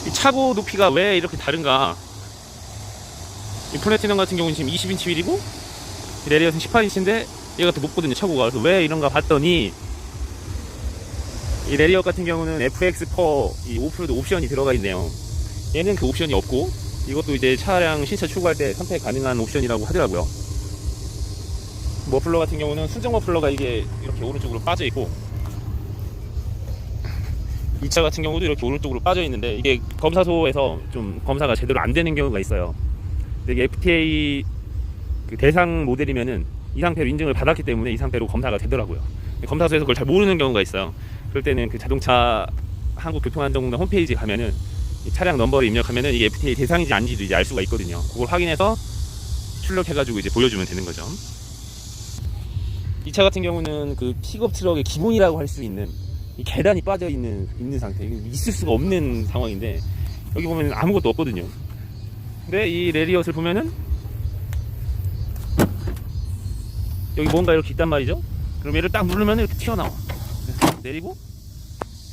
이 차고 높이가 왜 이렇게 다른가? 이 플래티넘 같은 경우는 지금 20인치 휠이고 레리엇은 18인치인데 얘가 더 높거든요, 차고가. 그래서 왜 이런가 봤더니 이 레리엇 같은 경우는 FX4 이 오프로드 옵션이 들어가 있네요. 얘는 그 옵션이 없고 이것도 이제 차량 신차 출고할 때 선택 가능한 옵션이라고 하더라고요. 머플러 같은 경우는 순정 머플러가 이게 이렇게 오른쪽으로 빠져 있고, 이 차 같은 경우도 이렇게 오른쪽으로 빠져 있는데 이게 검사소에서 좀 검사가 제대로 안 되는 경우가 있어요. 근데 이게 FTA 그 대상 모델이면은 이 상태로 인증을 받았기 때문에 이 상태로 검사가 되더라고요. 검사소에서 그걸 잘 모르는 경우가 있어요. 그럴 때는 그 자동차 한국교통안전공단 홈페이지 가면은 이 차량 넘버를 입력하면은 이게 FTA 대상인지 아닌지도 이제 알 수가 있거든요. 그걸 확인해서 출력해가지고 이제 보여주면 되는 거죠. 이 차 같은 경우는 그 픽업 트럭의 기본이라고 할 수 있는 이 계단이 빠져 있는 상태, 있을 수가 없는 상황인데 여기 보면 아무것도 없거든요. 근데 이 레리엇을 보면은 여기 뭔가 이렇게 있단 말이죠. 그럼 얘를 딱 누르면 이렇게 튀어나와. 내리고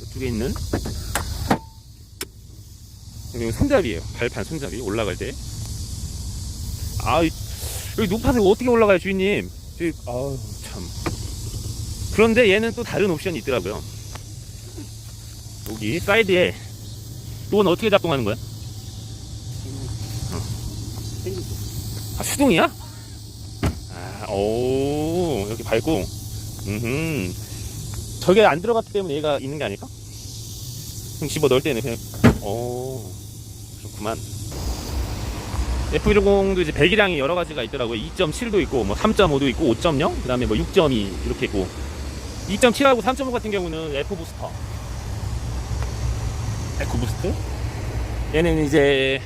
이쪽에 있는 여기 손잡이에요. 발판 손잡이 올라갈 때. 아, 여기 높아서 어떻게 올라가요, 주인님? 아우 참. 그런데 얘는 또 다른 옵션이 있더라고요. 여기 사이드에 이건 어떻게 작동하는 거야? 아, 수동이야? 아, 오, 이렇게 밟고, 저게 안 들어갔기 때문에 얘가 있는 게 아닐까? 그럼 집어 넣을 때는 그냥, 오, 그렇구만. F150도 이제 배기량이 여러 가지가 있더라고요. 2.7도 있고, 뭐 3.5도 있고, 5.0, 그 다음에 뭐 6.2 이렇게 있고, 2.7하고 3.5 같은 경우는 에코부스터. 에코부스트? 얘는 이제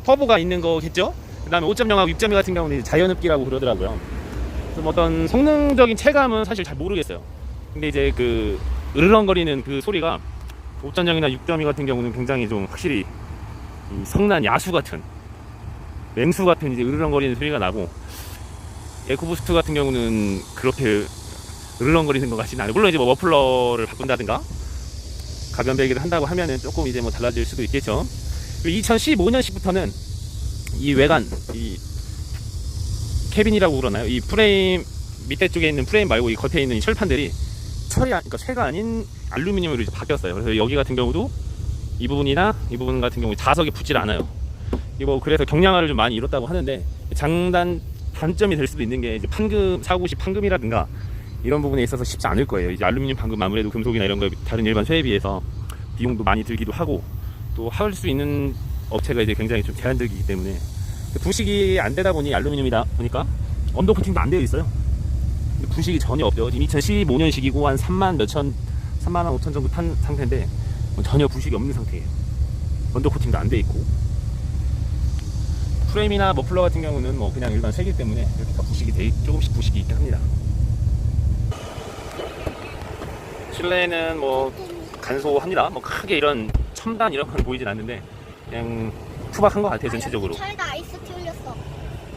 터보가 있는 거겠죠? 그 다음에 5.0하고 6.2 같은 경우는 자연흡기라고 그러더라고요. 좀 어떤 성능적인 체감은 사실 잘 모르겠어요. 근데 이제 그 으르렁거리는 그 소리가 5.0이나 6.2 같은 경우는 굉장히 좀 확실히 이 성난 야수 같은, 맹수 같은 이제 으르렁거리는 소리가 나고, 에코부스트 같은 경우는 그렇게 으르렁거리는 것 같지는 않아요. 물론 이제 뭐 머플러를 바꾼다든가 가변 배기를 한다고 하면은 조금 이제 뭐 달라질 수도 있겠죠. 2015년식부터는 이 외관, 이 캐빈이라고 그러나요? 이 프레임 밑에 쪽에 있는 프레임 말고 이 겉에 있는 이 철판들이 그러니까 쇠가 아닌 알루미늄으로 이제 바뀌었어요. 그래서 여기 같은 경우도 이 부분이나 이 부분 같은 경우 자석이 붙질 않아요. 이거 그래서 경량화를 좀 많이 이뤘다고 하는데, 단점이 될 수도 있는 게 이제 사고시 판금이라든가 이런 부분에 있어서 쉽지 않을 거예요. 이제 알루미늄 판금 아무래도 금속이나 이런 거 다른 일반 쇠에 비해서 비용도 많이 들기도 하고, 또 할 수 있는 업체가 이제 굉장히 좀 제한적이기 때문에 부식이 안 되다 보니 알루미늄이다 보니까 언더 코팅도 안 되어 있어요. 부식이 전혀 없죠. 지금 2015년식이고 한 3만 5천 정도 탄 상태인데 전혀 부식이 없는 상태예요. 언더 코팅도 안 돼 있고, 프레임이나 머플러 같은 경우는 뭐 그냥 일반 쇠기 때문에 이렇게 다 조금씩 부식이 있긴 합니다. 실내는 뭐 간소합니다. 뭐 크게 이런 첨단 이런 건 보이진 않는데 그냥 투박한 것 같아요, 전체적으로. 차에다 아이스티 올렸어.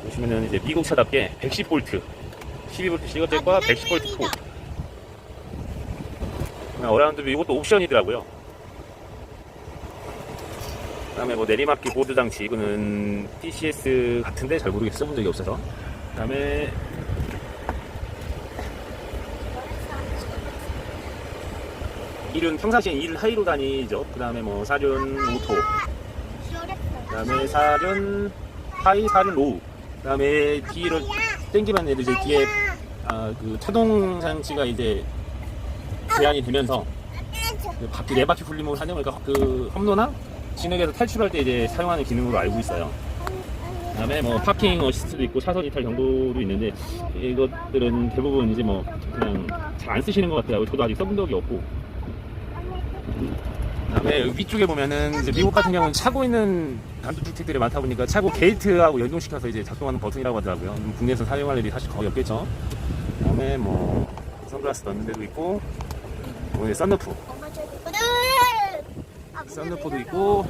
보시면은 이제 미국 차답게 110V, 12V 시거잭과 110V 포. 어라운드 뷰 이것도 옵션이더라고요. 그 다음에 뭐 내리막기 보드 장치, 이거는 TCS 같은데 잘 모르겠어, 써본 적이 없어서. 그 다음에 평상시에 1 하이로 다니죠. 그 다음에 뭐 4륜 오토, 그 다음에 4륜 하이, 4륜 로우, 그 다음에 뒤를 땡기면 이제 뒤에 그 차동 장치가 이제 제한이 되면서 그 바퀴 4바퀴 굴림을 하는, 그러니까 그 험로나 진흙에서 탈출할 때 이제 사용하는 기능으로 알고 있어요. 그 다음에 뭐 파킹 어시스트도 있고 차선 이탈 경보도 있는데 이것들은 대부분 이제 뭐 그냥 잘 안 쓰시는 것 같아요. 저도 아직 써본 적이 없고. 그 다음에 위쪽에 보면은 이제 미국 같은 경우는 차고 있는 단독주택들이 많다 보니까 차고 게이트하고 연동시켜서 이제 작동하는 버튼이라고 하더라고요. 국내에서 사용할 일이 사실 거의 없겠죠. 그 다음에 뭐 선글라스 넣는 데도 있고, 뭐 썬루프, 썬루프도 있고.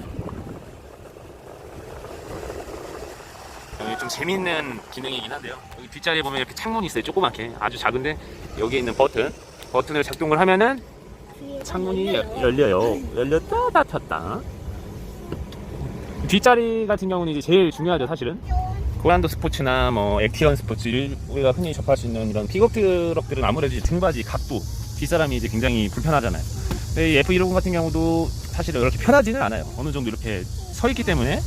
여기 좀 재밌는 기능이긴 한데요. 여기 뒷자리에 보면 이렇게 창문이 있어요. 조그맣게 아주 작은데 여기에 있는 버튼을 작동을 하면은 창문이 열려요. 열렸다 닫혔다. 뒷자리 같은 경우는 이제 제일 중요하죠, 사실은. 고란도 스포츠나 뭐 액티언 스포츠, 우리가 흔히 접할 수 있는 이런 픽업 트럭들은 아무래도 이제 등받이, 갑부, 뒷사람이 이제 굉장히 불편하잖아요. 근데 이 F150 같은 경우도 사실 이렇게 편하지는 않아요. 어느 정도 이렇게 서 있기 때문에.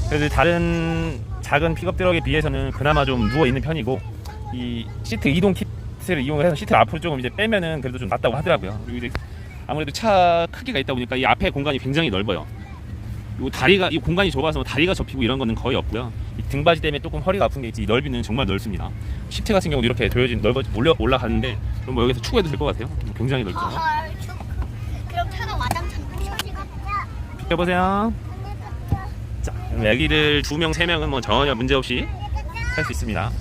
그래서 다른 작은 픽업 트럭에 비해서는 그나마 좀 누워 있는 편이고, 이 시트 이동 킷을 이용해서 시트를 앞으로 조금 이제 빼면은 그래도 좀 낫다고 하더라고요. 그리고 이제 아무래도 차 크기가 있다 보니까 이 앞에 공간이 굉장히 넓어요. 이 다리가, 이 공간이 좁아서 다리가 접히고 이런 거는 거의 없고요. 이 등받이 때문에 조금 허리가 아픈 게 있지, 이 넓이는 정말 넓습니다. 시트 같은 경우도 이렇게 조여진 올라가는데 그럼 뭐 여기서 축구해도 될 것 같아요. 굉장히 넓죠. 그럼 차가 와장창 부셔지고. 여보세요. 자, 그럼 애기들 2명, 3명은 뭐 전혀 문제 없이 탈 수 있습니다.